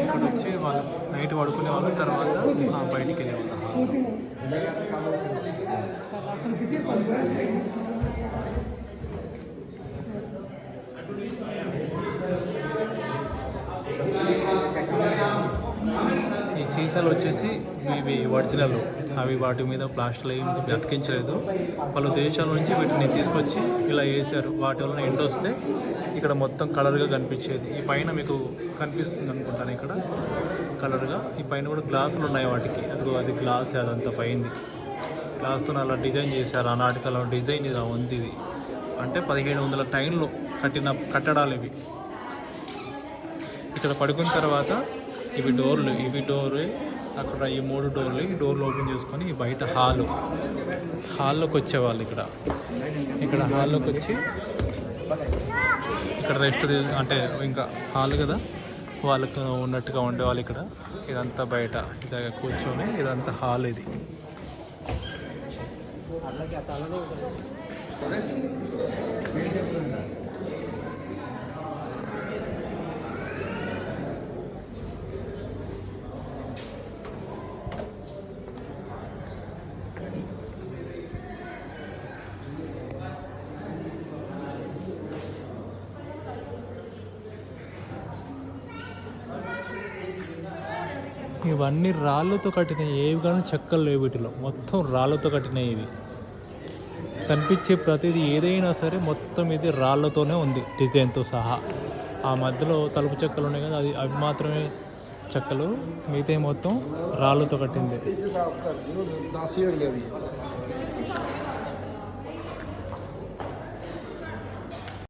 ఇక్కడ వచ్చి వాళ్ళు నైట్ పడుకునే వాళ్ళు, తర్వాత బయటికి వెళ్ళేవాళ్ళు. ఈ సీసాలు వచ్చేసి ఇవి ఒరిజినల్, అవి వాటి మీద ప్లాస్టర్ ఏమి అతికించలేదు. వాళ్ళ దేశాల నుంచి వీటిని తీసుకొచ్చి ఇలా వేసారు. వాటి వలన ఎండ వస్తే ఇక్కడ మొత్తం కలర్గా కనిపించేది. ఈ పైన మీకు కనిపిస్తుంది అనుకుంటాను, ఇక్కడ కలర్గా. ఈ పైన కూడా గ్లాసులు ఉన్నాయి వాటికి. అది గ్లాస్, అదంతా పైంది గ్లాస్తో అలా డిజైన్ చేశారు. ఆనాటి కాలం డిజైన్ ఇలా ఉంది. ఇది అంటే 1700 టైంలో కట్టిన కట్టడాలు ఇవి. ఇక్కడ పడుకున్న తర్వాత ఇవి డోర్లు అక్కడ ఈ 3 డోర్లు, ఈ డోర్లు ఓపెన్ చేసుకొని బయట హాల్లోకి వచ్చేవాళ్ళు. ఇక్కడ హాల్లోకి వచ్చి ఇక్కడ రెస్ట్, అంటే ఇంకా హాల్ కదా, వాళ్ళకు ఉన్నట్టుగా ఉండేవాళ్ళు. ఇక్కడ ఇదంతా బయట ఇలాగ కూర్చొని, ఇదంతా హాల్. ఇది ఇవన్నీ రాళ్ళతో కట్టినవి, ఏవి కానీ చెక్కలు లేవు వీటిలో, మొత్తం రాళ్ళతో కట్టినవి. ఇవి కనిపించే ప్రతిదీ ఏదైనా సరే మొత్తం ఇది రాళ్ళతోనే ఉంది, డిజైన్తో సహా. ఆ మధ్యలో తలుపు చెక్కలు ఉన్నాయి కదా, అవి మాత్రమే చెక్కలు, మిగతా మొత్తం రాళ్ళతో కట్టింది.